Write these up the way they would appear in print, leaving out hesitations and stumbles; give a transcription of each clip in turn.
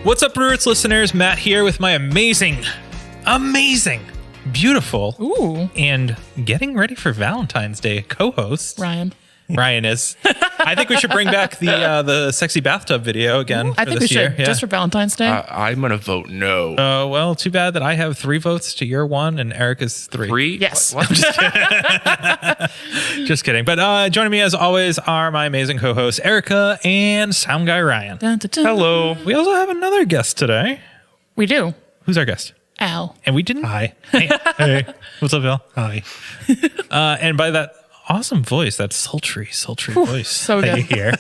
What's up, Brewers listeners? Matt here with my amazing, beautiful, and getting ready for Valentine's Day co-host. Ryan is. I think we should bring back the sexy bathtub video again. I think we should, just for Valentine's Day. I'm going to vote no. Well, too bad that I have 3 votes to your 1 and Erica's 3. 3? Yes. What? Just kidding. But joining me as always are my amazing co-hosts Erica and sound guy Ryan. Dun, dun, dun. Hello. We also have another guest today. We do. Who's our guest? Al. And we didn't. Hi. Hey. What's up, Al? Hi. And by that awesome voice, that sultry voice so that good. you hear.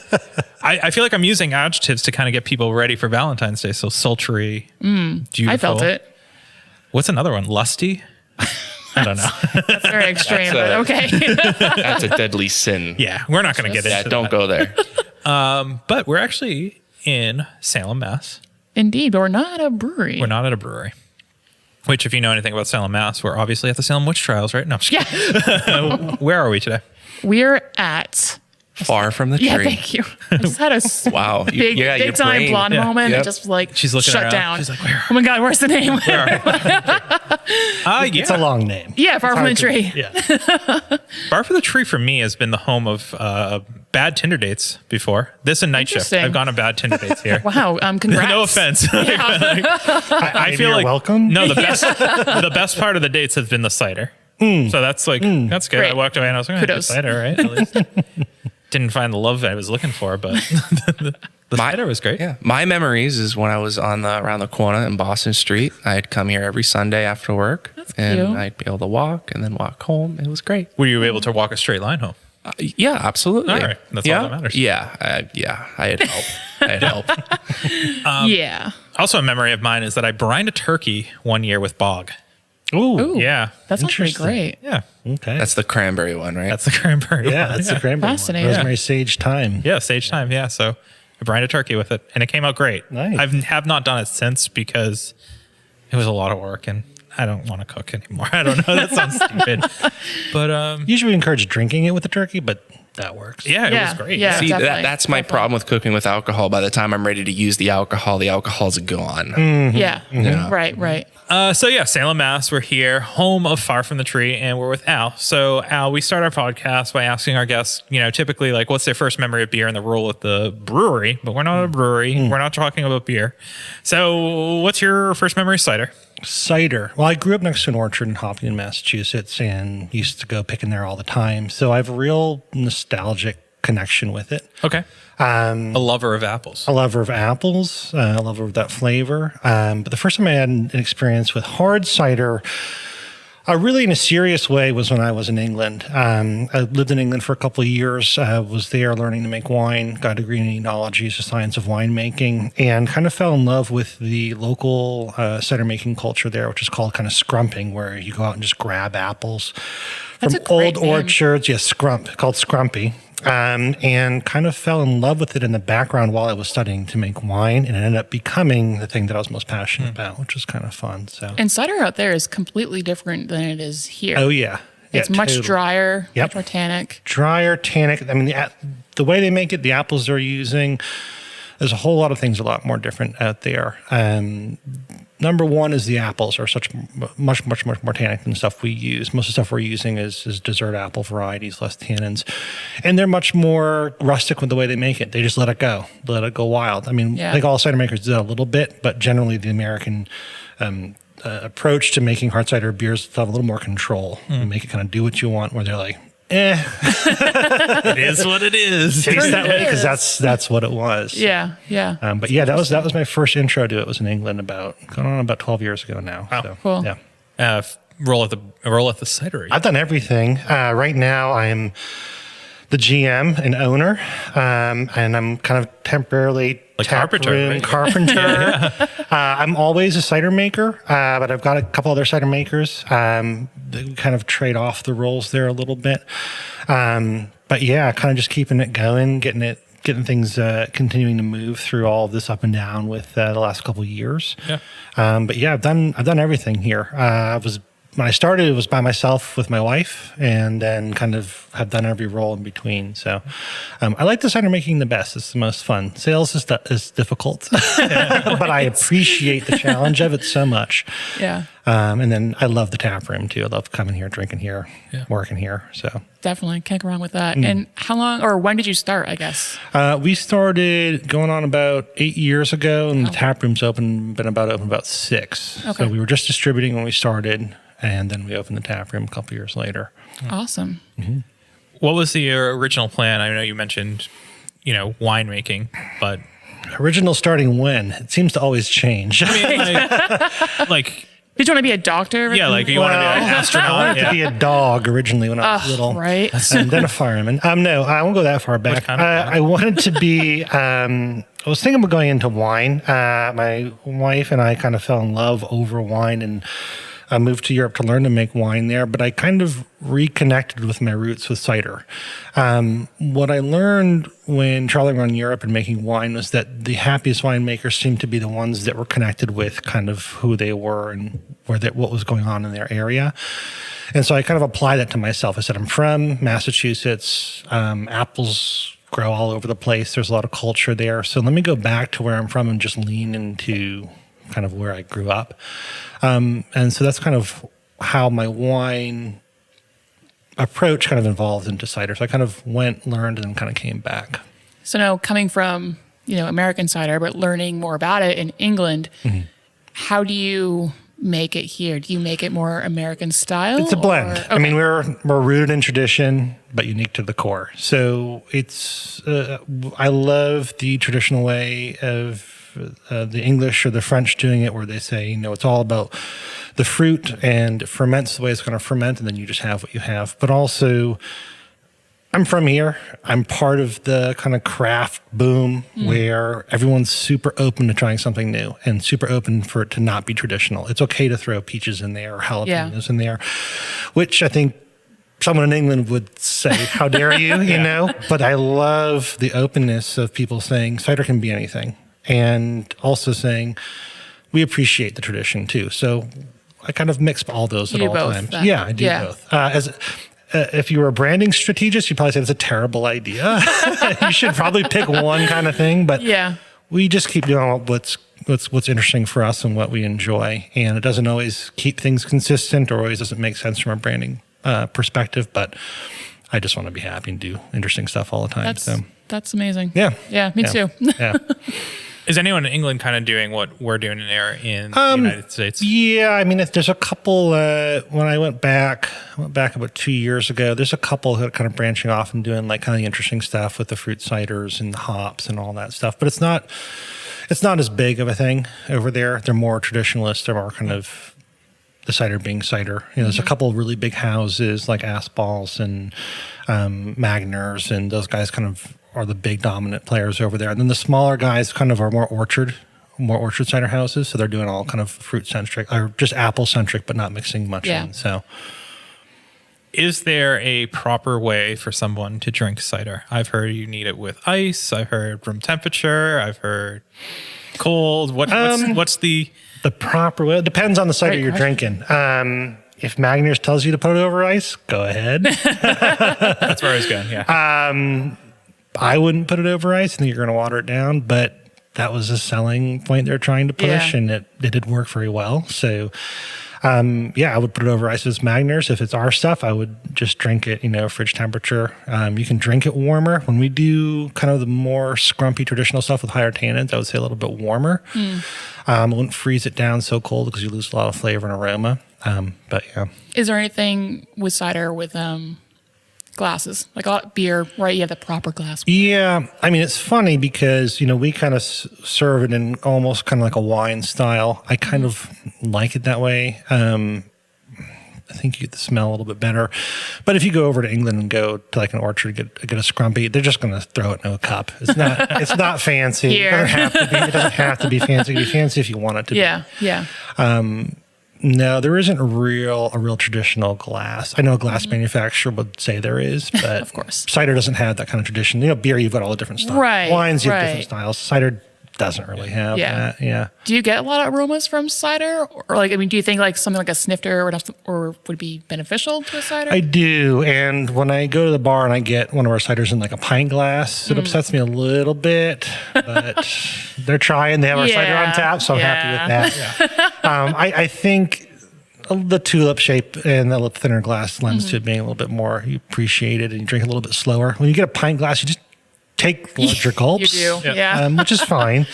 I feel like I'm using adjectives to kind of get people ready for Valentine's Day. So sultry, beautiful. I felt it. What's another one? Lusty? I don't know. That's very extreme, but okay. That's a deadly sin. Yeah, we're not going to get into Yeah, that. don't go there. But we're actually in Salem, Mass. Indeed, we're not a brewery. We're not at a brewery. Which, if you know anything about Salem, Mass, we're obviously at the Salem Witch Trials, right? No, I'm just kidding. Where are we today? We're at... Far from the tree. Yeah, thank you. I just had a Wow. big your time brain. blonde moment. Yep. And just like She's looking shut around. down. She's like, where? Oh my God, where's the name? It's a long name. Yeah, Far from the Tree. Yeah. Bar for the Tree for me has been the home of bad Tinder dates before. This and Night Shift. Interesting. I've gone on bad Tinder dates here. Wow, congrats. No offense. I feel you're like welcome. No, the best part of the dates has been the cider. So that's like that's good. Great. I walked away and I was like, I Kudos. cider, right? At least. Didn't find the love I was looking for, but the cider was great. Yeah. My memories is when I was around the corner in Boston Street. I'd come here every Sunday after work. And cute. I'd be able to walk and then walk home. It was great. Were you able to walk a straight line home? Yeah, absolutely. All right. That's all that matters. Yeah. I had help. I had help. Yeah. Also, a memory of mine is that I brined a turkey one year with bog. Ooh. Yeah. That's actually Interesting. great. Yeah. Okay. That's the cranberry one, right? That's the cranberry. yeah, one. that's the cranberry one. Fascinating. Rosemary sage thyme. Yeah, stage time. Yeah, so I brined a turkey with it, and it came out great. Nice. I have not done it since because it was a lot of work, and I don't want to cook anymore. I don't know. That sounds stupid, but Usually we encourage drinking it with the turkey, but that works. yeah, it Yeah, was great. yeah. See, Definitely. that's my problem with cooking with alcohol. By the time I'm ready to use the alcohol's gone. Yeah. Yeah. Right. So yeah, Salem, Mass. We're here, home of Far from the Tree, and we're with Al. So Al, we start our podcast by asking our guests, typically like, what's their first memory of beer and the role at the brewery? But we're not a brewery. We're not talking about beer. So what's your first memory of cider? Cider. Well, I grew up next to an orchard in Hopkins, Massachusetts, and used to go picking there all the time. So I have a real nostalgic connection with it. Okay. A lover of apples. A lover of apples, a lover of that flavor. But the first time I had an experience with hard cider, really in a serious way, was when I was in England. I lived in England for a couple of years, was there learning to make wine, got a degree in enology, the science of winemaking, and kind of fell in love with the local cider making culture there, which is called kind of scrumping, where you go out and just grab apples That's from a great old name. orchards. Yes, called Scrumpy. And kind of fell in love with it in the background while I was studying to make wine, and it ended up becoming the thing that I was most passionate about, which was kind of fun. So, And cider out there is completely different than it is here. oh yeah, It's much totally. drier, Yep. much more tannic. drier, tannic. I mean, the way they make it, the apples they're using, there's a whole lot of things a lot more different out there. Number one is the apples are much more tannic than the stuff we use. Most of the stuff we're using is dessert apple varieties, less tannins. And they're much more rustic with the way they make it. They just let it go wild. I mean, Yeah. I think all cider makers do that a little bit, but generally the American approach to making hard cider beers have a little more control. You make it kind of do what you want, where they're like, It is what it is. taste that way, It because is. that's what it was. Yeah. But yeah, that was my first intro to it. Was in England going on about 12 years ago now. Wow. So, Cool. Yeah, Roll at the cidery. I've done everything. Right now, I am the GM and owner, and I'm kind of temporarily Like tap carpenter, room right? carpenter. I'm always a cider maker, but I've got a couple other cider makers. They kind of trade off the roles there a little bit. But yeah, kind of just keeping it going, getting things continuing to move through all of this up and down with the last couple of years. Yeah. But yeah, I've done everything here. I was when I started, it was by myself with my wife, and then kind of have done every role in between. So I like the cider making the best. It's the most fun. Sales is difficult, but I appreciate the challenge of it so much. Yeah. And then I love the tap room too. I love coming here, drinking here, working here. So Definitely can't go wrong with that. And how long or when did you start, I guess? we started going on about 8 years ago, and the tap room's been open about 6. Okay. So we were just distributing when we started, and then we opened the tap room a couple years later. Awesome. What was the like plan? I know you mentioned, winemaking, but Original starting when? It seems to always change. I mean, like Did you want to be a doctor? yeah, like you want to be an I astronaut. wanted to be a dog originally when I was little. Right. And then a fireman. No, I won't go that far back. kind of I wanted to be, I was thinking about going into wine. My wife and I kind of fell in love over wine, and I moved to Europe to learn to make wine there, but I kind of reconnected with my roots with cider. What I learned when traveling around Europe and making wine was that the happiest winemakers seemed to be the ones that were connected with kind of who they were and what was going on in their area. And so I kind of applied that to myself. I said, I'm from Massachusetts. Apples grow all over the place. There's a lot of culture there. So let me go back to where I'm from and just lean into kind of where I grew up. And so that's kind of how my wine approach kind of evolved into cider. So I kind of went, learned, and then kind of came back. So now coming from, American cider, but learning more about it in England, how do you make it here? Do you make it more American style? It's a blend. or- I mean, we're rooted in tradition, but unique to the core. So it's, I love the traditional way of the English or the French doing it, where they say, it's all about the fruit and it ferments the way it's going to ferment, and then you just have what you have. But also, I'm from here. I'm part of the kind of craft boom where everyone's super open to trying something new and super open for it to not be traditional. It's okay to throw peaches in there or jalapenos in there, which I think someone in England would say, how dare you, But I love the openness of people saying cider can be anything, and also saying we appreciate the tradition too. So I kind of mix all those at You do all both, times. then. Yeah, I do Yeah. both. If you were a branding strategist, you'd probably say it's a terrible idea. You should probably pick one kind of thing, but we just keep doing what's interesting for us and what we enjoy. And it doesn't always keep things consistent, or always doesn't make sense from a branding perspective, but I just want to be happy and do interesting stuff all the time. That's amazing. Yeah. Yeah, me too. Yeah. Is anyone in England kind of doing what we're doing in the United States? Yeah, I mean, there's a couple. When I went back about 2 years ago. There's a couple who are kind of branching off and doing like kind of the interesting stuff with the fruit ciders and the hops and all that stuff. But it's not as big of a thing over there. They're more traditionalist. They're more kind of the cider being cider. There's a couple of really big houses like Aspals and Magners, and those guys kind of are the big dominant players over there. And then the smaller guys kind of are more orchard cider houses. So they're doing all kind of fruit centric or just apple centric, but not mixing much in. So is there a proper way for someone to drink cider? I've heard you need it with ice. I've heard room temperature. I've heard cold. What's the proper way? It depends on the cider you're drinking. If Magners tells you to put it over ice, go ahead. That's where I was going. Yeah. I wouldn't put it over ice. I think you're going to water it down, but that was a selling point they're trying to push, and it did work very well. So, I would put it over ice as Magners. If it's our stuff, I would just drink it, fridge temperature. You can drink it warmer. When we do kind of the more scrumpy traditional stuff with higher tannins, I would say a little bit warmer. I wouldn't freeze it down so cold because you lose a lot of flavor and aroma. But yeah. Is there anything with cider with glasses, like a lot of beer, right? You have the proper glass. Yeah. I mean, it's funny because, we kind of serve it in almost kind of like a wine style. I kind of like it that way. I think you get the smell a little bit better. But if you go over to England and go to like an orchard, get a scrumpy, they're just going to throw it in a cup. It's not fancy. Here. It doesn't have to be fancy. It can be fancy if you want it to be. Yeah. No, there isn't a real traditional glass. I know a glass manufacturer would say there is, but Of course. cider doesn't have that kind of tradition. Beer, you've got all the different styles. Right, Wines, you have right. different styles. Cider doesn't really have Yeah. that. Yeah. Do you get a lot of aromas from cider? Or like, I mean, do you think like something like a snifter would be beneficial to a cider? I do. And when I go to the bar and I get one of our ciders in like a pint glass, it upsets me a little bit, but they're trying. They have our cider on tap, so I'm happy with that. I think the tulip shape and the thinner glass lends to it being a little bit more appreciated, and you drink a little bit slower. When you get a pint glass, you just take larger gulps. You do, yeah. Which is fine.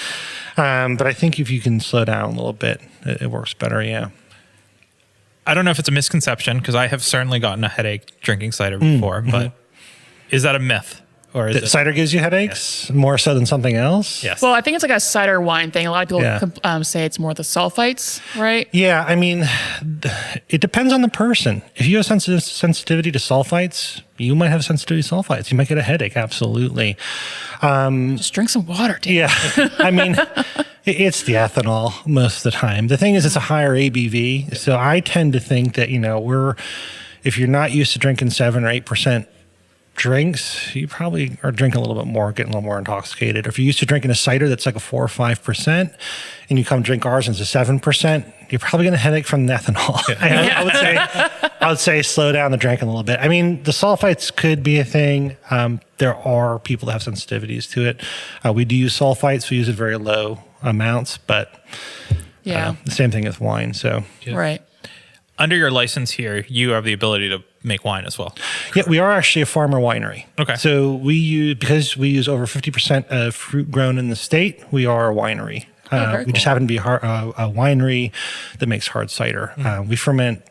But I think if you can slow down a little bit, it works better, yeah. I don't know if it's a misconception, because I have certainly gotten a headache drinking cider before, but is that a myth? Or is That cider gives you headaches more so than something else? Yes. Well, I think it's like a cider wine thing. A lot of people say it's more the sulfites, right? Yeah, I mean, it depends on the person. If you have sensitivity to sulfites, you might have sensitivity to sulfites. You might get a headache, absolutely. Just drink some water, dude. Yeah, I mean, it's the ethanol most of the time. The thing is, it's a higher ABV. So I tend to think that, if you're not used to drinking 7 or 8% drinks, you probably are drinking a little bit more, getting a little more intoxicated. Or if you're used to drinking a cider that's like a 4 or 5%, and you come drink ours and it's a 7%, you're probably going to headache from the ethanol. I would say slow down the drinking a little bit. I mean, the sulfites could be a thing. There are people that have sensitivities to it. We do use sulfites. We use it very low amounts, but the same thing with wine. So Right. Under your license here, you have the ability to make wine as well. Yeah, we are actually a farmer winery. Okay. So because we use over 50% of fruit grown in the state, we are a winery. Very we just cool. happen to be a winery that makes hard cider. We ferment.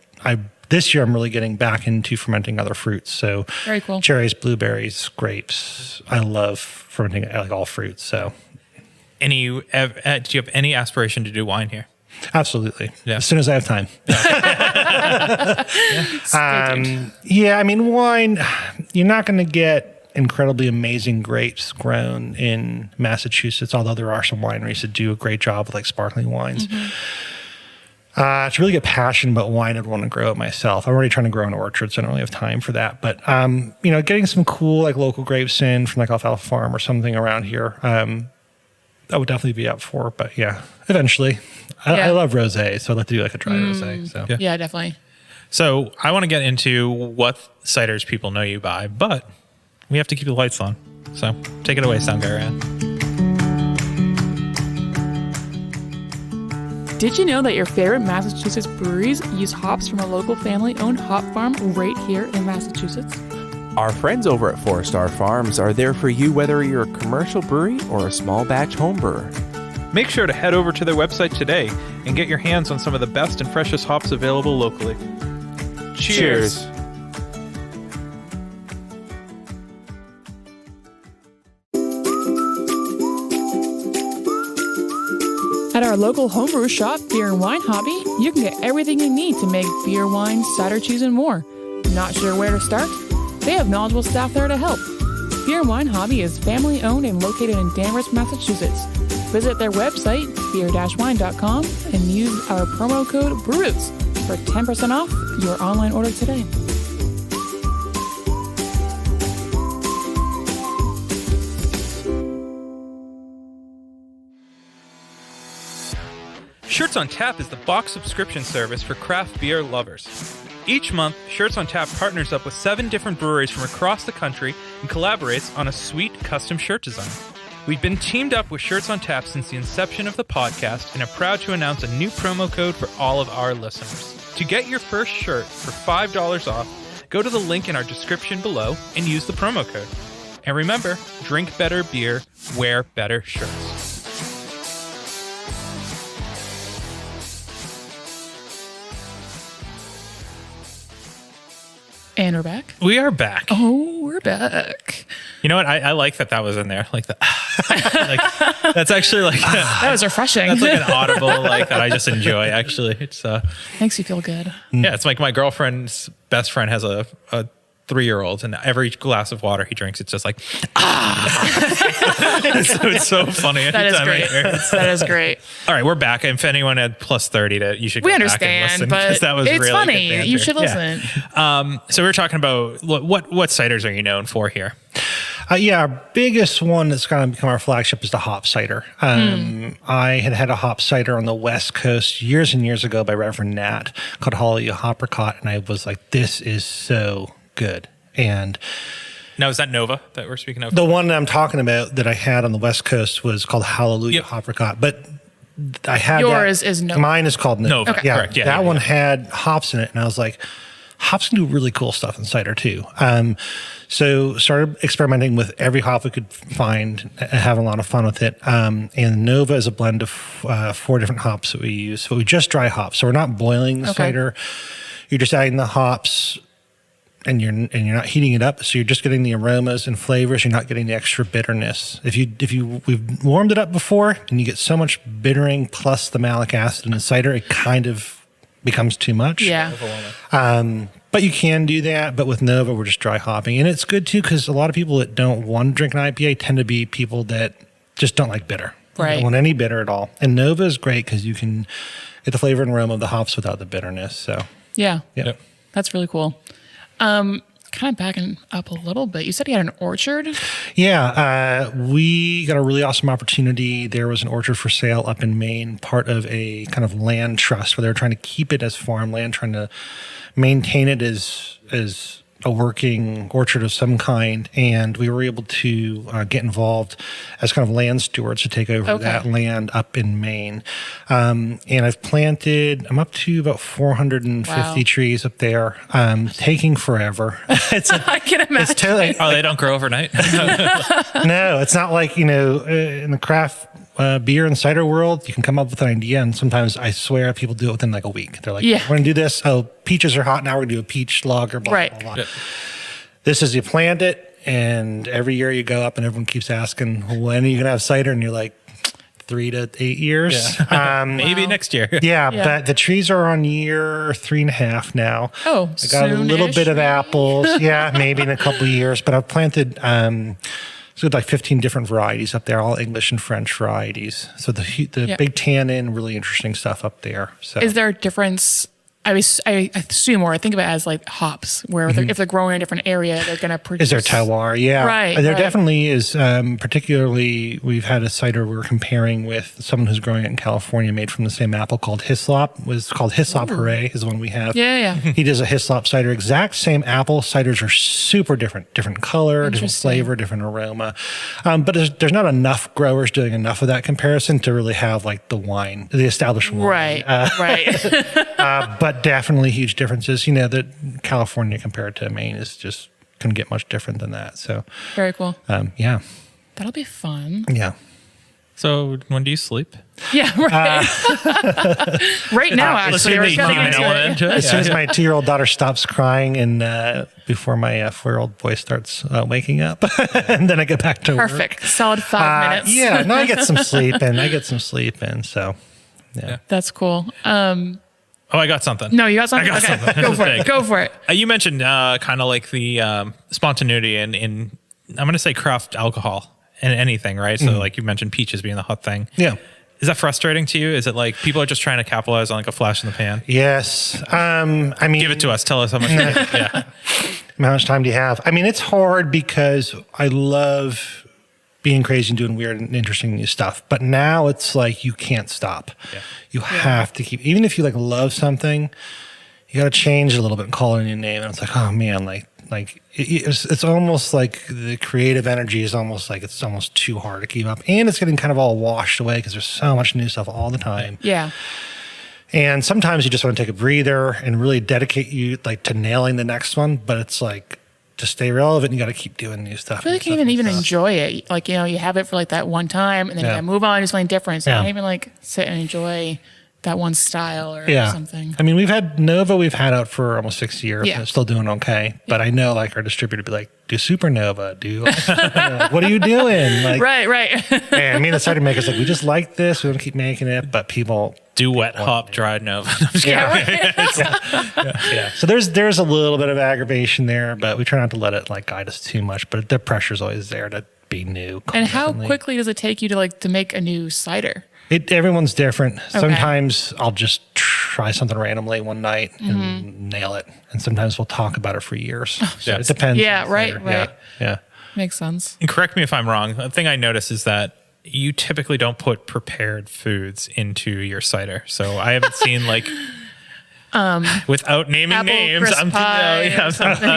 This year I'm really getting back into fermenting other fruits. So Very cool. cherries, blueberries, grapes. I love fermenting like all fruits. So Do you have any aspiration to do wine here? absolutely. Yeah. As soon as I have time. Yeah, I mean, wine, you're not going to get incredibly amazing grapes grown in Massachusetts, although there are some wineries that do a great job with like sparkling wines. To really get passionate about wine, I'd want to grow it myself. I'm already trying to grow an orchard, so I don't really have time for that. But, getting some cool like local grapes in from like Alfalfa Farm or something around here, I would definitely be up for it. But yeah, eventually. I love rosé, so I'd like to do like a dry rosé. So. Yeah, definitely. So I want to get into what ciders people know you by, but we have to keep the lights on. So take it away, sound guy Ryan. Did you know that your favorite Massachusetts breweries use hops from a local family-owned hop farm right here in Massachusetts? Our friends over at 4 Star Farms are there for you whether you're a commercial brewery or a small batch home brewer. Make sure to head over to their website today and get your hands on some of the best and freshest hops available locally. Cheers. At our local homebrew shop, Beer and Wine Hobby, you can get everything you need to make beer, wine, cider, cheese, and more. Not sure where to start? They have knowledgeable staff there to help. Beer and Wine Hobby is family-owned and located in Danvers, Massachusetts. Visit their website, beer-wine.com, and use our promo code BREWS for 10% off your online order today. Shirts on Tap is the box subscription service for craft beer lovers. Each month, Shirts on Tap partners up with 7 different breweries from across the country and collaborates on a sweet custom shirt design. We've been teamed up with Shirts on Tap since the inception of the podcast and are proud to announce a new promo code for all of our listeners. To get your first shirt for $5 off, go to the link in our description below and use the promo code. And remember, drink better beer, wear better shirts. And we're back. We are back. Oh, we're back. You know what? I like that was in there. Like the, like that's actually like That was refreshing. that's like an audible like that I just enjoy. Actually, it's Makes you feel good. yeah. It's like my girlfriend's best friend has a 3-year-old, and every glass of water he drinks, it's just like it's so funny. That is anytime I great. hear it. That is great. All right, we're back. If anyone had plus 30, you should go We back and understand, listen, 'cause but that was it's really funny. good You should banter. listen. Yeah. So we were talking about what ciders are you known for here? Yeah, our biggest one that's going to become our flagship is the hop cider. I had a hop cider on the West Coast years and years ago by Reverend Nat called Hallelujah Hoppricot, and I was like, this is so good. And Now, is that Nova that we're speaking of? the one that I'm talking about that I had on the West Coast was called Hallelujah Yep. Hoppricot, but I had Yours that, is Nova. Mine is called Nova. Nova, Yeah, correct. Yeah, that yeah, one yeah. had hops in it, and I was like, hops can do really cool stuff in cider too. So started experimenting with every hop we could find, having a lot of fun with it. And Nova is a blend of 4 different hops that we use. So we just dry hops. So we're not boiling the Okay. cider. You're just adding the hops, and you're not heating it up. So you're just getting the aromas and flavors. You're not getting the extra bitterness. We've warmed it up before, and you get so much bittering plus the malic acid in the cider, it kind of becomes too much. Yeah. But you can do that. But with Nova, we're just dry hopping. And it's good too, because a lot of people that don't want to drink an IPA tend to be people that just don't like bitter. They Right. don't want any bitter at all. And Nova is great because you can get the flavor and aroma of the hops without the bitterness. So, Yeah. yeah. That's really cool. Kind of backing up a little bit. You said you had an orchard. Yeah, we got a really awesome opportunity. There was an orchard for sale up in Maine, part of a kind of land trust where they were trying to keep it as farmland, trying to maintain it as a working orchard of some kind. And we were able to get involved as kind of land stewards to take over Okay. that land up in Maine. And I'm up to about 450 Wow. trees up there, taking forever. I can imagine. It's totally, Oh, they don't grow overnight. no, it's not like, in the craft beer and cider world, you can come up with an idea, and sometimes I swear people do it within like a week. They're like, Yeah. we're going to do this. Oh, peaches are hot. Now we're going to do a peach lager. Blah, Right. blah, blah. This is you plant it, and every year you go up, and everyone keeps asking, when are you going to have cider? And you're like, 3 to 8 years. Maybe next year. Yeah, Yeah. but the trees are on year 3.5 now. Oh, I got a little soonish. bit of apples. Yeah, maybe in a couple of years. But I've planted so like 15 different varieties up there, all English and French varieties. So the Yeah. big tannin, really interesting stuff up there. So Is there a difference? I assume, or I think of it as like hops, where if they're growing in a different area, they're going to produce. Is there terroir? Yeah. Right, There right. definitely is. Particularly, we've had a cider we're comparing with someone who's growing it in California, made from the same apple called Hislop. Was called Hislop Hooray is the one we have. Yeah. He does a Hislop cider, exact same apple. Ciders are super different color, different Interesting. flavor, different aroma. But there's not enough growers doing enough of that comparison to really have like the established wine. Right. Right. But definitely huge differences. That California compared to Maine is just couldn't get much different than that. So, Very cool. yeah. That'll be fun. Yeah. So when do you sleep? Yeah. Right. Right now, actually, we're getting into it. As soon as my 2-year-old daughter stops crying and before my 4-year-old boy starts waking up, and then I get back to work. Perfect. Solid 5 minutes. Yeah, no, I get some sleep in. So, yeah. That's cool. Oh, I got something. No, you got something? I got Okay. something. Go for Big. it. Go for it. You mentioned kind of like the spontaneity in I'm going to say craft alcohol and anything, right? So like you mentioned peaches being the hot thing. Yeah. Is that frustrating to you? Is it like people are just trying to capitalize on like a flash in the pan? Yes. I mean, Give it to us. Tell us how much. Yeah. how much time do you have? I mean, it's hard because I love being crazy and doing weird and interesting new stuff. But now it's like you can't stop. Yeah. You have to keep, even if you like love something, you got to change it a little bit and call it a new name. And it's like, oh man, it's almost like the creative energy is almost like it's almost too hard to keep up. And it's getting kind of all washed away because there's so much new stuff all the time. Yeah. And sometimes you just want to take a breather and really dedicate you like to nailing the next one. But it's like to stay relevant, you got to keep doing new stuff. I feel like you can't even enjoy it. Like, you have it for like that one time and then you Yeah. gotta move on and do something different. So Yeah. you can't even like sit and enjoy that one style or something. I mean, we've had Nova, we've had out for almost 6 years. Yeah. And it's still doing okay. But I know like our distributor would be like, do Supernova, what are you doing? Like, Right. and me and the cider makers like, we just like this. We want to keep making it, but people. Do wet hop dried Nova. I'm just kidding. Yeah. So there's a little bit of aggravation there, but we try not to let it like guide us too much. But the pressure's always there to be new. And how constantly. quickly does it take you to make a new cider? Everyone's different. Sometimes I'll just try something randomly one night and nail it, and sometimes we'll talk about it for years. So it depends. Yeah, on the right, cider. right. Yeah. Makes sense. And correct me if I'm wrong. The thing I notice is that you typically don't put prepared foods into your cider. So I haven't seen like, without naming apple names, crisp pie or something.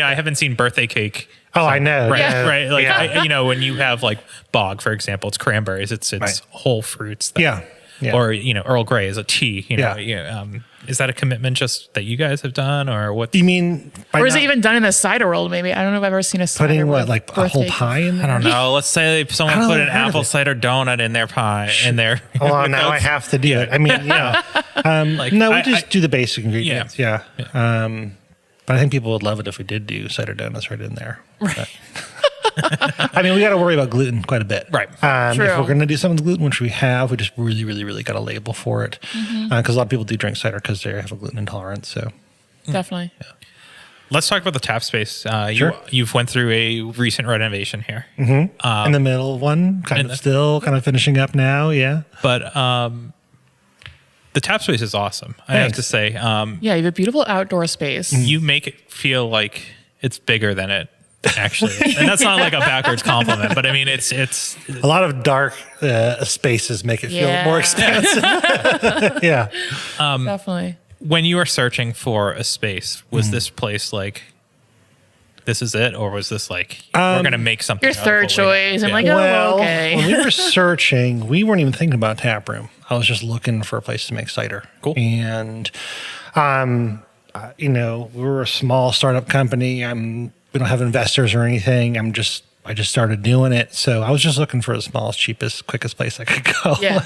I haven't seen birthday cake. Oh, I know. Right, Yeah. right. Like, Yeah. when you have like bog, for example, it's cranberries. It's Right. whole fruits. That, Yeah. Yeah. Or Earl Grey is a tea. Yeah. Is that a commitment just that you guys have done, or what? You mean by Or is it not even done in the cider world? Maybe I don't know if I've ever seen a cider putting with like a birthday whole cake. pie in there? I don't know. Let's say someone I don't put know an how to apple do- cider donut in their pie, in their. Well, now I have to do it. I mean, no, we just do the basic ingredients. Yeah. But I think people would love it if we did do cider donuts right in there. Right. I mean, we got to worry about gluten quite a bit. Right. If True. we're going to do something with gluten, which we have, we just really, really, really got a label for it. Because a lot of people do drink cider because they have a gluten intolerance. So, Definitely. Let's talk about the tap space. Sure. You've went through a recent renovation here, in the middle one, kind of finishing up now. Yeah. but the tap space is awesome. I have Thanks. to say, Yeah, you have a beautiful outdoor space. you make it feel like it's bigger than it actually is. And that's not like a backwards compliment, but I mean, it's A lot of dark spaces make it feel Yeah. more expansive. Yeah. Definitely. when you were searching for a space, was this place like, this is it? Or was this like, we're going to make something Your out of third what we have? choice. I'm Yeah. like, Well, oh, okay. when we were searching, we weren't even thinking about tap room. I was just looking for a place to make cider. Cool. And, we were a small startup company. We don't have investors or anything. I just started doing it. So I was just looking for the smallest, cheapest, quickest place I could go. Yeah.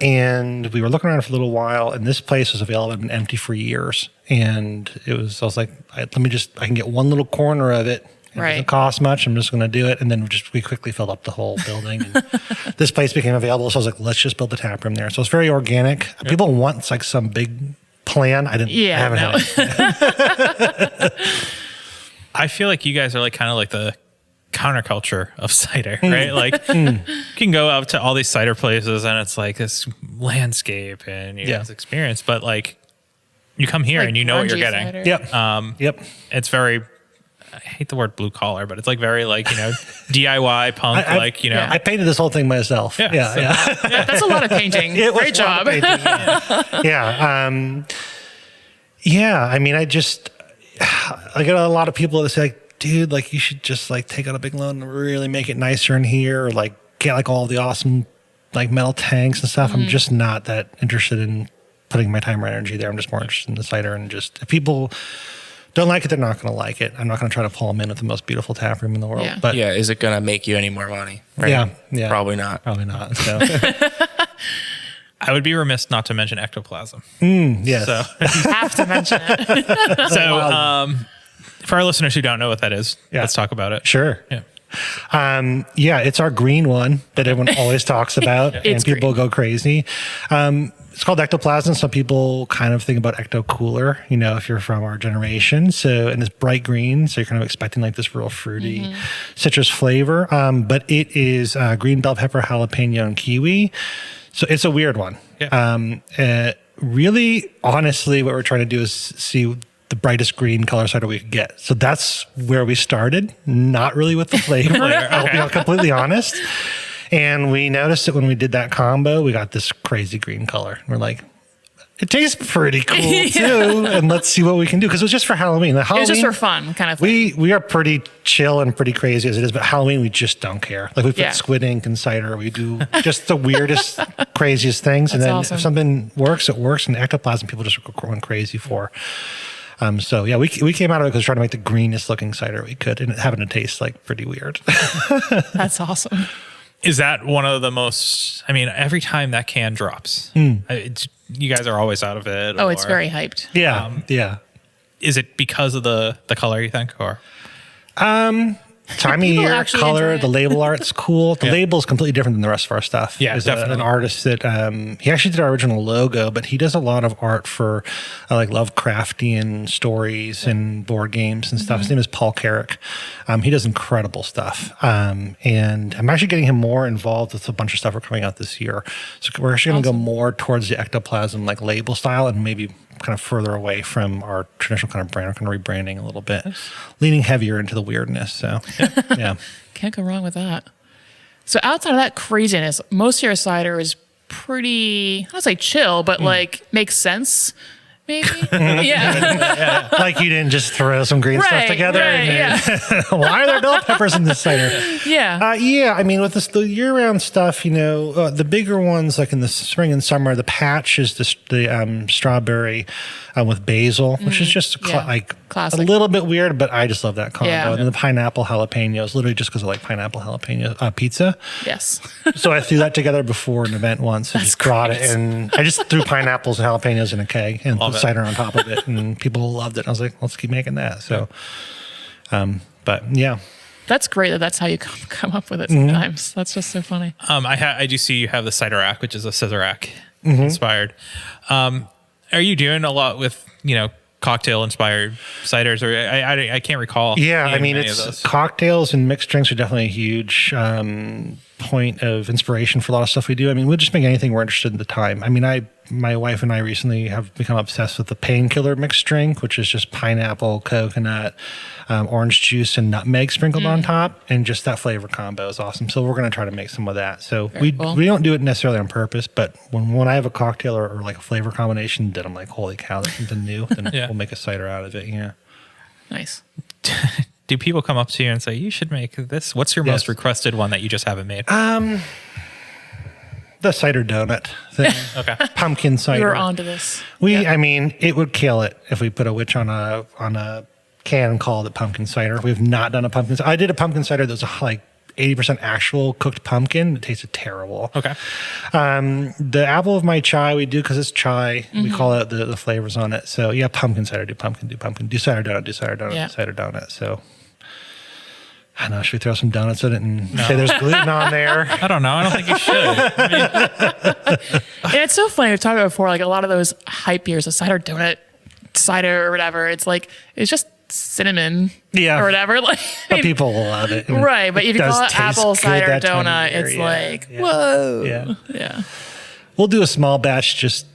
And we were looking around for a little while, and this place was available and been empty for years. And I was like, I can get one little corner of it. It Right. doesn't cost much. I'm just going to do it. And then we quickly filled up the whole building. And this place became available. So I was like, let's just build the tap room there. So it's very organic. People want like some big plan. I haven't had it. I feel like you guys are like kind of like the counterculture of cider, right? Like you can go out to all these cider places and it's like this landscape and this experience, but like you come here Like and you know what you're grungy getting. cider. Yep. Yep. It's very, I hate the word blue collar, but it's like very like, DIY punk, I painted this whole thing myself. Yeah, Yeah. so- Yeah. Yeah, that's a lot of painting. It was Great a lot job. of painting, yeah. Yeah. I mean, I get a lot of people that say, like, dude, like you should just like take out a big loan and really make it nicer in here, or like get like all the awesome like metal tanks and stuff. I'm just not that interested in putting my time or energy there. I'm just more interested in the cider, and just if people don't like it, they're not going to like it. I'm not going to try to pull them in with the most beautiful tap room in the world. Yeah. But Yeah, is it going to make you any more money? Right? Yeah. Probably not. Probably not. So I would be remiss not to mention Ectoplasm. yes. So, Have to mention it. for our listeners who don't know what that is, Yeah. let's talk about it. Sure. Yeah. It's our green one that everyone always talks about, and It's people green. go crazy. It's called Ectoplasm. Some people kind of think about Ecto Cooler, if you're from our generation. So, and it's bright green. So you're kind of expecting like this real fruity citrus flavor. But it is green bell pepper, jalapeno, and kiwi. So it's a weird one. Yeah. Really, honestly, what we're trying to do is see the brightest green color cider we could get. So that's where we started, not really with the flavor. I'll be completely honest. And we noticed that when we did that combo, we got this crazy green color. We're like, it tastes pretty cool too. And let's see what we can do. Because it was just for Halloween. It was just for fun, kind of thing. We are pretty chill and pretty crazy as it is, but Halloween, we just don't care. Like we put squid ink and cider. We do just the weirdest, craziest things. And That's then awesome. if something works, it works. And Ectoplasm, people just go going crazy for. So yeah, we came out of it because we're trying to make the greenest looking cider we could, and it happened to taste like pretty weird. That's awesome. Is that one of the most, every time that can drops, you guys are always out of it. Oh, it's or- very hyped. Yeah, yeah. Is it because of the color, you think? Or Time of People year, actually color, enjoy the it. label art's cool. The label is completely different than the rest of our stuff. Yeah, There's definitely. an artist that he actually did our original logo, but he does a lot of art for like Lovecraftian stories and board games and stuff. His name is Paul Carrick. He does incredible stuff. And I'm actually getting him more involved with a bunch of stuff we're coming out this year. So we're actually going to go more towards the Ectoplasm like label style and maybe kind of further away from our traditional kind of brand. We're kind of rebranding a little bit, leaning heavier into the weirdness. So, yeah. Can't go wrong with that. So outside of that craziness, most of your cider is pretty, I don't say chill, but like makes sense. Maybe. Yeah. Like you didn't just throw some green stuff together. Why are there bell peppers in this cider? Yeah. Yeah. I mean, with the year-round stuff, the bigger ones, like in the spring and summer, the patch is the strawberry with basil, which is just classic. a little bit weird, but I just love that combo. Yeah. And then the pineapple jalapenos, literally just because I like pineapple jalapeno pizza. Yes. So I threw that together before an event once. I just brought it, and I just threw pineapples and jalapenos in a keg and put cider on top of it, and people loved it. I was like, let's keep making that. So, but yeah. That's great that's how you come up with it sometimes. That's just so funny. I do see you have the cider rack, which is a scissor rack inspired. Are you doing a lot with, cocktail inspired ciders, or I can't recall. Yeah. I mean, it's cocktails and mixed drinks are definitely a huge point of inspiration for a lot of stuff we do. I mean, we'll just make anything we're interested in at the time. I mean, my wife and I recently have become obsessed with the painkiller mixed drink, which is just pineapple, coconut, orange juice, and nutmeg sprinkled on top. And just that flavor combo is awesome. So we're going to try to make some of that. So we don't do it necessarily on purpose, but when I have a cocktail or like a flavor combination that I'm like, holy cow, that's something new, then we'll make a cider out of it. Yeah. Nice. Do people come up to you and say, you should make this? What's your most requested one that you just haven't made? The cider donut thing. Okay. Pumpkin cider. We were onto this. I mean, it would kill it if we put a witch on a can and called it pumpkin cider. We've not done a pumpkin cider. I did a pumpkin cider that was like 80% actual cooked pumpkin. It tasted terrible. Okay. The apple of my chai we do because it's chai. We call out the flavors on it. So yeah, pumpkin cider, do pumpkin. Do cider donut, do cider donut. So I don't know, should we throw some donuts in it and say there's gluten on there? I don't know. I don't think you should. And it's so funny. We've talked about before, like a lot of those hype beers, a cider donut, cider or whatever. It's like, it's just cinnamon or whatever. Like, but people love it. Right. But if you call it taste apple good cider that time of donut, year, it's like, whoa. Yeah. We'll do a small batch just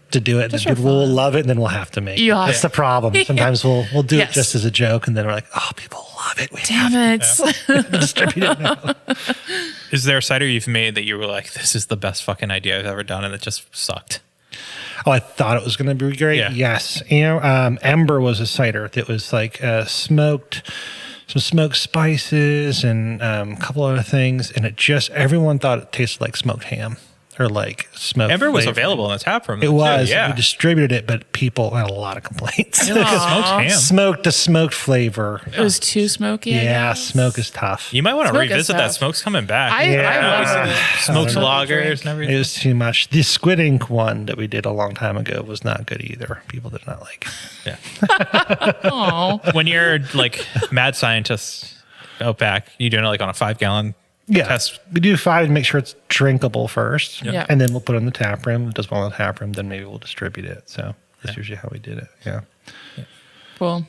to do it. Just and people will love it, and then we'll have to make it. That's the problem. Sometimes we'll do it just as a joke, and then we're like, oh, people love it. We Damn it. distribute it now. Is there a cider you've made that you were like, this is the best fucking idea I've ever done, and it just sucked? Oh, I thought it was going to be great. Yeah. Yes. Ember was a cider that was like some smoked spices and a couple other things. And everyone thought it tasted like smoked ham or like smoked Ember was flavor. available in the tap room. It was. Yeah. We distributed it, but people had a lot of complaints. Smoked ham. The smoked flavor. It was too smoky. Yeah, smoke is tough. You might want to Smoke is revisit that. tough. Smoke's coming back. I love it. Smoked Smoke lagers and everything. It was too much. The squid ink one that we did a long time ago was not good either. People did not like it. Yeah. Oh. When you're like mad scientists out back, you doing it like on a 5-gallon test? We do 5 and make sure it's drinkable first. Yeah. And then we'll put it in the tap room. If it does well in the tap room, then maybe we'll distribute it. So that's usually how we did it. Yeah. Cool.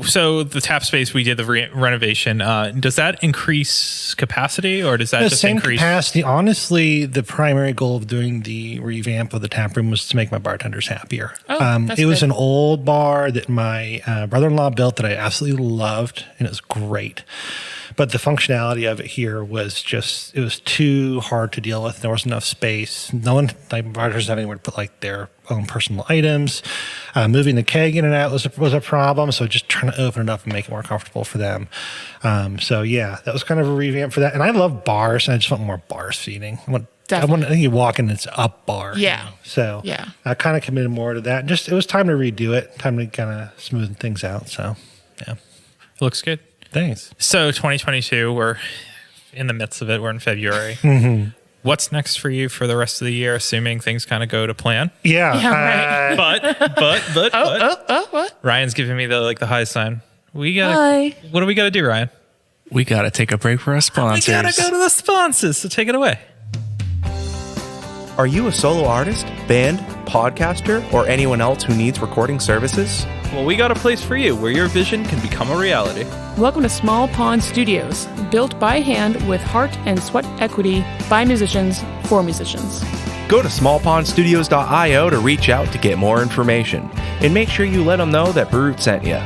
So the tap space, we did the renovation. Does that increase capacity, or does that just same increase capacity? Honestly, the primary goal of doing the revamp of the tap room was to make my bartenders happier. That's it was good. an old bar that my brother-in-law built that I absolutely loved, and it was great. But the functionality of it here was it was too hard to deal with. There wasn't enough space. No one, like bartenders, had anywhere to put like their own personal items. Moving the keg in and out was a problem. So just trying to open it up and make it more comfortable for them. So yeah, that was kind of a revamp for that. And I love bars, and I just want more bar seating. I think you walk in, it's up bar. Yeah. So I kind of committed more to that. Just it was time to redo it. Time to kind of smooth things out. So yeah, It looks good. thanks. So 2022, we're in the midst of it. We're in February. What's next for you for the rest of the year, assuming things kind of go to plan? Yeah, right. But What? Ryan's giving me the high sign. What do we got to do, Ryan? We got to take a break for our sponsors. We got to go to the sponsors. So take it away. Are you a solo artist, band, podcaster, or anyone else who needs recording services? Well, we got a place for you where your vision can become a reality. Welcome to Small Pond Studios, built by hand with heart and sweat equity by musicians for musicians. Go to smallpondstudios.io to reach out to get more information. And make sure you let them know that Brew sent you.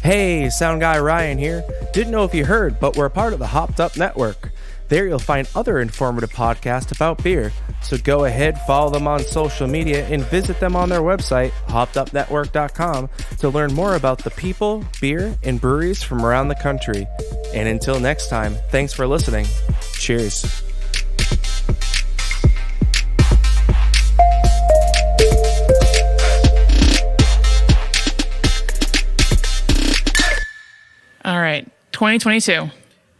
Hey, Sound Guy Ryan here. Didn't know if you heard, but we're a part of the Hopped Up Network. There you'll find other informative podcasts about beer. So go ahead, follow them on social media, and visit them on their website, hoppedupnetwork.com, to learn more about the people, beer, and breweries from around the country. And until next time, thanks for listening. Cheers. All right, 2022.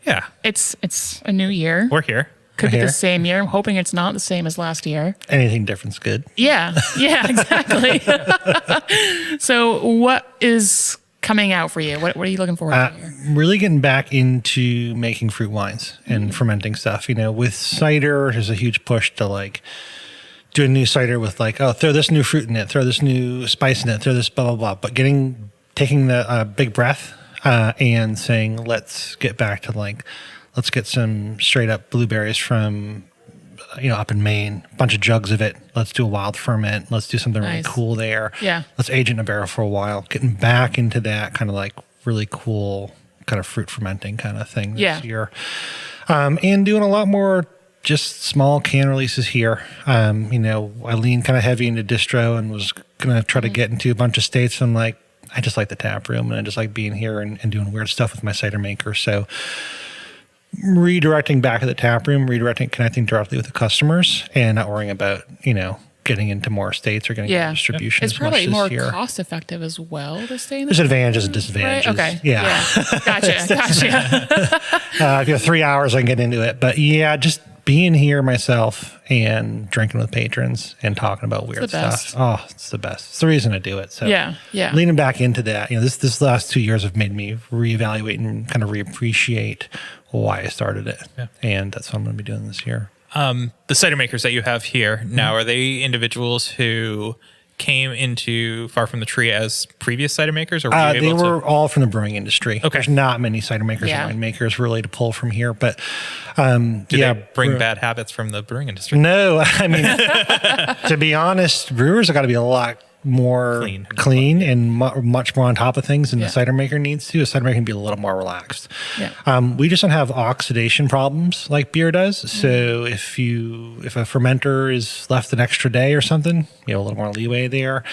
Yeah. It's a new year. We're here. Could be here. the same year. I'm hoping it's not the same as last year. Anything different's good. Yeah, exactly. So what is coming out for you? What are you looking forward to here? Really getting back into making fruit wines and fermenting stuff. You know, with cider, there's a huge push to like do a new cider with like, oh, throw this new fruit in it, throw this new spice in it, throw this blah, blah, blah. But taking the big breath and saying, let's get back to like, let's get some straight up blueberries from, up in Maine, a bunch of jugs of it. Let's do a wild ferment. Let's do something really Nice. cool there. Yeah. Let's age it in a barrel for a while. Getting back into that kind of like really cool kind of fruit fermenting kind of thing this year. And doing a lot more just small can releases here. I lean kind of heavy into distro and was going to try to get into a bunch of states. I'm like, I just like the tap room and I just like being here and doing weird stuff with my cider maker. So redirecting back to the tap room, connecting directly with the customers and not worrying about, getting into more states or getting into distribution. It's as probably much more this year. cost effective as well to stay in There's the advantages and disadvantages. Right? Okay. Yeah. Gotcha. If you have 3 hours, I can get into it. But yeah, just being here myself and drinking with patrons and talking about weird the best. stuff. Oh, it's the best. It's the reason I do it. So Yeah. leaning back into that, this last 2 years have made me reevaluate and kind of reappreciate why I started it. Yeah. And that's what I'm going to be doing this year. The cider makers that you have here now, are they individuals who came into Far From the Tree as previous cider makers? Or were you They able were all from the brewing industry. Okay. There's not many cider makers Yeah. and winemakers really to pull from here. But Do they bring brew- bad habits from the brewing industry? No, I mean, to be honest, brewers have got to be a lot more clean and much more on top of things than the cider maker needs to. A cider maker can be a little more relaxed. Yeah. We just don't have oxidation problems like beer does. So if a fermenter is left an extra day or something, a little more leeway there.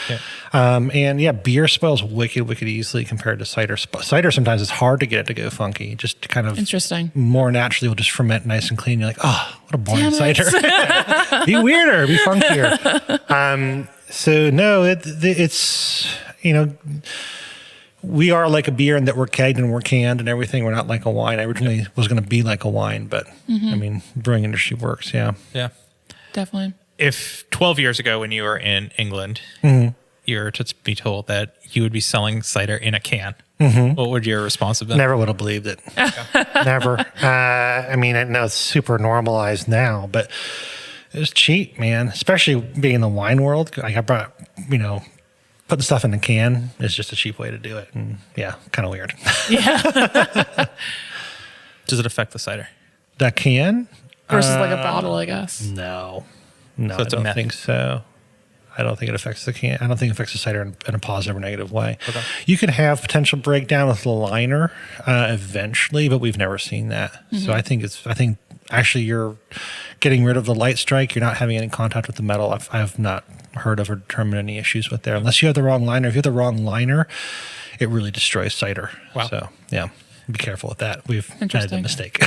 Yeah. Beer spoils wicked easily compared to cider. Cider sometimes it's hard to get it to go funky. Just kind of Interesting. more naturally will just ferment nice and clean. You're like, oh, what a boring Damn it. cider. Be weirder, be funkier. So no, it's we are like a beer in that we're kegged and we're canned and everything. We're not like a wine. I originally was going to be like a wine, but I mean, brewing industry works. Yeah. Yeah. Definitely. If 12 years ago when you were in England, you were to be told that you would be selling cider in a can, what would your response have been? Never would have believed it. Never. I mean, I know it's super normalized now, but it was cheap, man. Especially being in the wine world. Like I brought, putting stuff in a can is just a cheap way to do it. And yeah, kind of weird. Does it affect the cider? That can? Versus like a bottle, I guess. No, So I it's a don't myth. think so. I don't think it affects the can. I don't think it affects the cider in a positive or negative way. Okay. You could have potential breakdown with the liner eventually, but we've never seen that. So I think actually you're getting rid of the light strike. You're not having any contact with the metal. I've not heard of or determined any issues with there. Unless you have the wrong liner. If you have the wrong liner, it really destroys cider. Wow. So yeah, be careful with that. We've made a Interesting. mistake.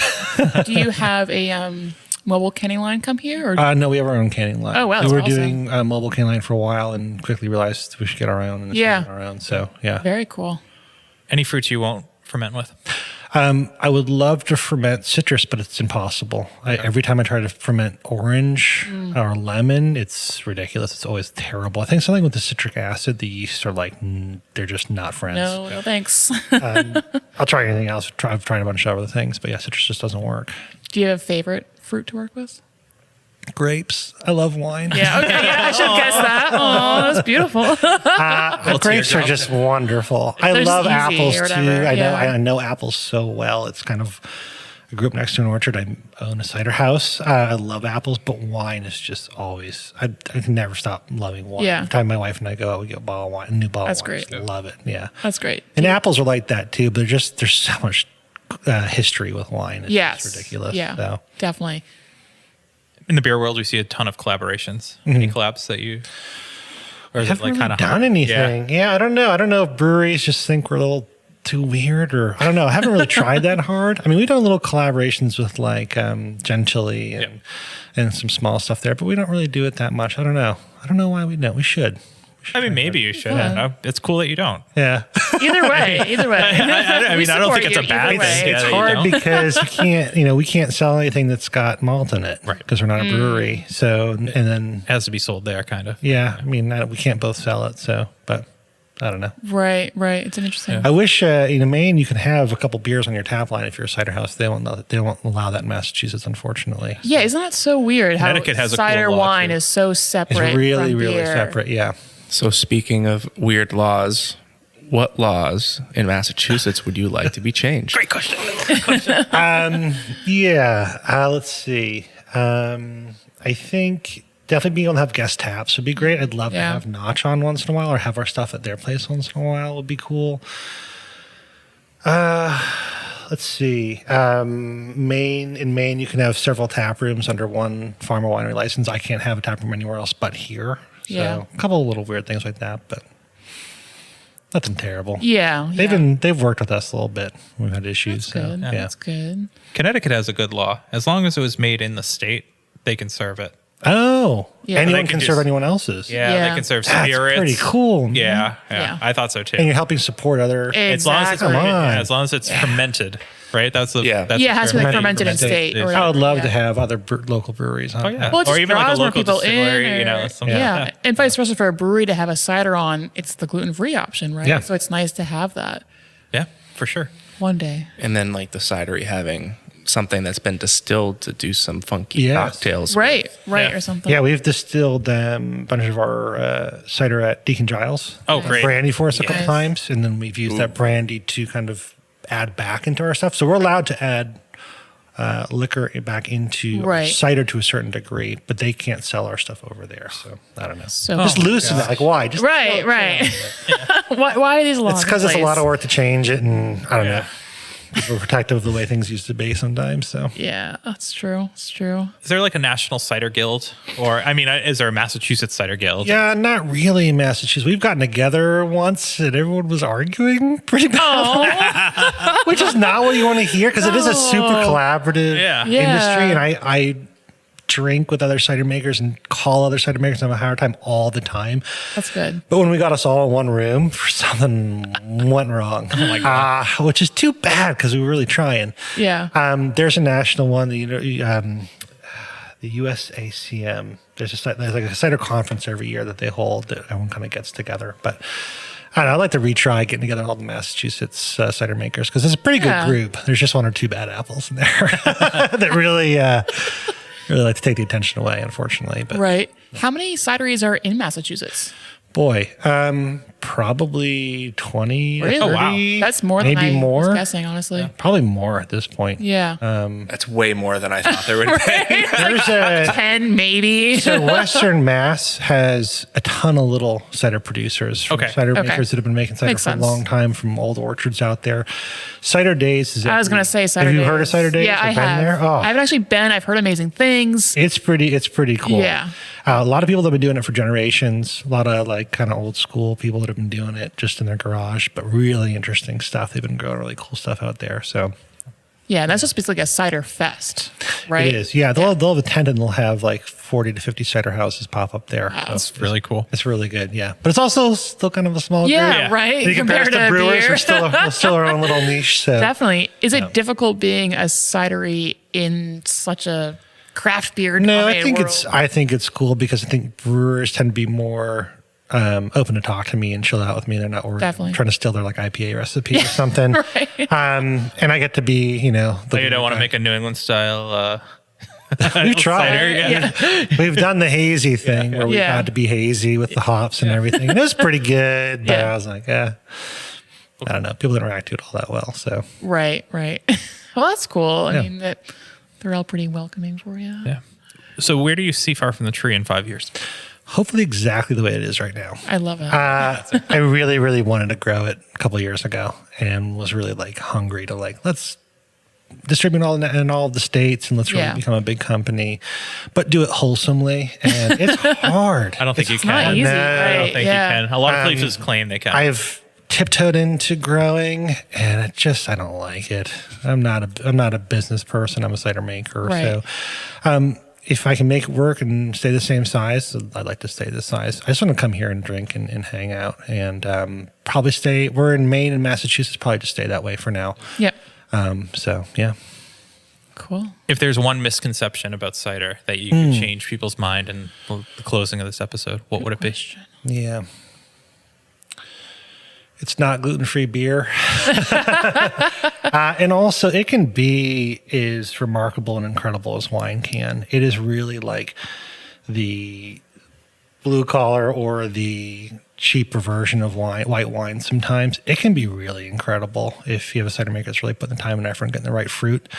Do you have a mobile canning line come here? Or No, we have our own canning line. Oh, wow, We that's were awesome. doing a mobile canning line for a while and quickly realized we should get our own and Yeah. our own. So yeah. very cool. Any fruits you won't ferment with? I would love to ferment citrus, but it's impossible. Every time I try to ferment orange or lemon, it's ridiculous. It's always terrible. I think something with the citric acid, the yeasts are like, they're just not friends. No, thanks. I'll try anything else. I've tried a bunch of other things, but yeah, citrus just doesn't work. Do you have a favorite fruit to work with? Grapes. I love wine. Yeah, okay. Yeah, I should have guessed that. Oh, that's beautiful. Grapes are just wonderful. I They're love just easy apples or too. whatever, I know apples so well. It's kind of, I grew up next to an orchard. I own a cider house. I love apples, but wine is just always, I can never stop loving wine. Yeah. Every time my wife and I go out, we get a bottle of wine, a new bottle That's of wine. great. I love it. Yeah. That's great. And apples are like that too, but there's so much history with wine. It's Yes. just ridiculous. Yeah, So. definitely. In the beer world, we see a ton of collaborations. Any collabs that you, or is it Haven't like really kind of done anything. Yeah, I don't know. I don't know if breweries just think we're a little too weird, or I don't know. I haven't really tried that hard. I mean, we've done little collaborations with like Gentili and some small stuff there, but we don't really do it that much. I don't know. I don't know why we don't. We should. I mean, maybe you should. I don't know. It's cool that you don't. Yeah. Either way. I mean, I don't think it's a bad thing. It's that you hard don't. because we can't sell anything that's got malt in it, Right. Because we're not a brewery. So, and then It has to be sold there, kind of. yeah, I mean, we can't both sell it. So, but I don't know. Right. It's an interesting. I wish Maine you can have a couple beers on your tap line if you're a cider house. They won't allow that in Massachusetts, unfortunately. Yeah, isn't that so weird? How Connecticut has a cool cider law, wine too. is so separate. It's really, from really beer. separate. Yeah. So speaking of weird laws, what laws in Massachusetts would you like to be changed? Great question. Yeah. Let's see. I think definitely being able to have guest taps would be great. I'd love to Yeah. have Notch on once in a while, or have our stuff at their place once in a while would be cool. Let's see. In Maine, you can have several tap rooms under one farmer winery license. I can't have a tap room anywhere else but here. So Yeah. a couple of little weird things like that, but nothing terrible. Yeah. They've worked with us a little bit. We've had issues. That's good. So, yeah. That's good. Connecticut has a good law. As long as it was made in the state, they can serve it. Oh, Yeah. anyone They can can serve just- anyone else's. Yeah, Yeah. they can serve That's spirits. pretty cool. man. Yeah, Yeah. I thought so too. And you're helping support other. As long as it's Exactly. Come on. as long as it's fermented, right? That's the Yeah. That's Yeah, it has to be like Fermented. fermented in state. Or I would love yeah. to have other local breweries. Oh yeah, Well, it or just even like a draws more local people in. distillery, Or, something yeah. like that. And vice versa for a brewery to have a cider on, it's the gluten-free option, right? Yeah. So it's nice to have that Yeah, for sure. one day. And then like the cidery having something that's been distilled to do some funky Yes. cocktails. Right, Yeah. or something. Yeah, we've distilled a bunch of our cider at Deacon Giles. Oh, great. Brandy for us a couple Yes. times, and then we've used that brandy to kind of add back into our stuff. So we're allowed to add liquor back into our Right. cider to a certain degree, but they can't sell our stuff over there. So I don't know. So Just loosen it. Like why? Just right. Why are these laws? It's because it's a lot of work to change it, and I don't know. We're protective of the way things used to be sometimes. So Yeah, that's true. It's true. Is there like a national cider guild, or I mean, is there a Massachusetts cider guild? yeah, not really in Massachusetts. We've gotten together once, and everyone was arguing pretty bad, which is not what you want to hear because it is a super collaborative Yeah. Yeah. industry, and I drink with other cider makers and call other cider makers and have a hard time all the time. That's good. But when we got us all in one room, something went wrong. Oh my god! Which is too bad because we were really trying. Yeah. There's a national one, the USACM. There's like a cider conference every year that they hold that everyone kind of gets together. But I don't know, I'd like to retry getting together all the Massachusetts cider makers because it's a pretty good Yeah. group. There's just one or two bad apples in there that really like to take the attention away, unfortunately. But Right. How many cideries are in Massachusetts? boy, probably 20 to Really? 30. Oh, wow. That's more than maybe I more. was guessing, honestly. Probably more at this point. Yeah. That's way more than I thought there would be. There's a 10 maybe. so Western Mass has a ton of little cider producers, from Okay. cider Okay. makers that have been making cider Makes for sense. a long time from old orchards out there. Cider Days is. I was going to say Cider Have you Days. heard of Cider Days? Yeah, Or I been have. there? Oh, I haven't actually been. I've heard amazing things. it's pretty cool. Yeah. A lot of people that have been doing it for generations. A lot of like kind of old school people that have been doing it just in their garage, but really interesting stuff. They've been growing really cool stuff out there. So Yeah, that's just basically like a cider fest, right? it is. Yeah, they'll have a tent and they'll have like 40 to 50 cider houses pop up there. So That's really cool. it's really good. Yeah, but it's also still kind of a small Yeah, group. Yeah. right. You compare us Compared to to brewers, beer. we're still our own little niche. So Definitely. Is it difficult being a cidery in such a craft beer no, I dominated think world? it's cool because I think brewers tend to be more open to talk to me and chill out with me. They're not worried Definitely. trying to steal their like IPA recipe or something. Right. And I get to be, the So you don't want to make a New England style We've tried. Cider, yeah. We've done the hazy thing where we Yeah. had to be hazy with the hops and everything. And it was pretty good, but Yeah. I was like, I don't know. People didn't react to it all that well. So Right. Well, that's cool. I Yeah. mean, that they're all pretty welcoming for you. Yeah. So where do you see Far From the Tree in 5 years? hopefully exactly the way it is right now. I love it. I really, really wanted to grow it a couple of years ago and was really like hungry to like, let's distribute all in all of the states and let's really Yeah. become a big company, but do it wholesomely. And it's hard. I don't think you It's not can. easy, No, I I don't right? think Yeah. you can. A lot of places claim they can. I've tiptoed into growing and I don't like it. I'm not a business person. I'm a cider maker. Right. So, if I can make it work and stay the same size, I'd like to stay this size. I just want to come here and drink and hang out and probably stay. We're in Maine and Massachusetts, probably just stay that way for now. Yep. So yeah. Cool. If there's one misconception about cider that you Hmm. could change people's mind in the closing of this episode, what would it be? Yeah. It's not gluten-free beer. And also it can be as remarkable and incredible as wine can. It is really like the blue collar or the cheaper version of wine, white wine. Sometimes it can be really incredible if you have a cider maker that's really putting the time and effort and getting the right fruit.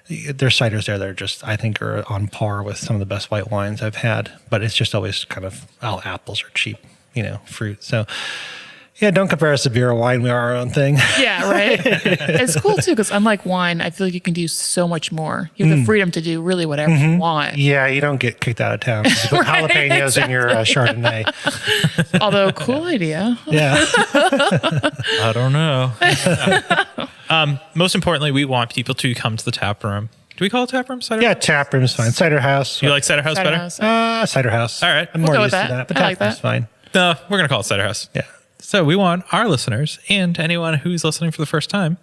There's ciders there that are just, I think, are on par with some of the best white wines I've had, but it's just always kind of, apples are cheap, fruit. So yeah, don't compare us to beer or wine. We are our own thing. Yeah, right. It's cool too because unlike wine, I feel like you can do so much more. You have the freedom to do really whatever you want. Yeah, you don't get kicked out of town. You put jalapenos in your Chardonnay. Although, cool idea. Yeah. I don't know. Most importantly, we want people to come to the tap room. Do we call it tap room? Cider Yeah, house? tap room is fine. Cider house. You like cider house Cider better? house. Cider house. All right. I'm We'll more go used with to that. that, but I tap like room's that. fine. No, we're going to call it cider house. Yeah. So we want our listeners and anyone who's listening for the first time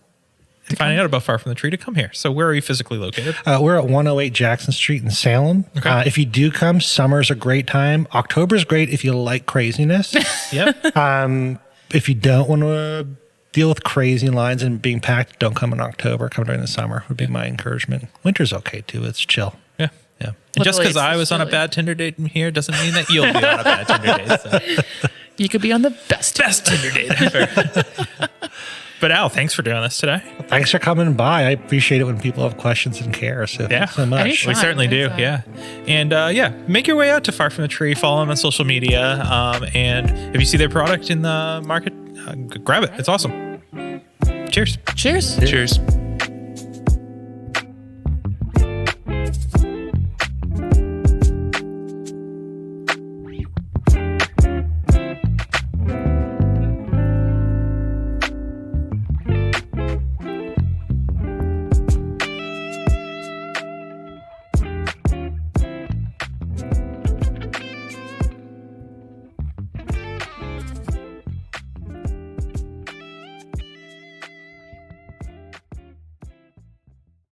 and finding out about Far From the Tree to come here. So where are you physically located? We're at 108 Jackson Street in Salem. Okay. If you do come, summer's a great time. October's great if you like craziness. Yep. If you don't want to deal with crazy lines and being packed, don't come in October. Come during the summer would be my encouragement. Winter's okay too. It's chill. Yeah. Yeah. And just Literally, because it's I was on a silly. bad Tinder date in here doesn't mean that you'll be on a bad Tinder date. So. You could be on the best. Best Tinder date ever. But Al, thanks for doing this today. Thanks for coming by. I appreciate it when people have questions and care. So Yeah. thanks so much. Anytime. We certainly do, Anytime. yeah. And make your way out to Far From the Tree. Follow them on social media. And if you see their product in the market, grab it. It's awesome. Cheers. Cheers. Cheers.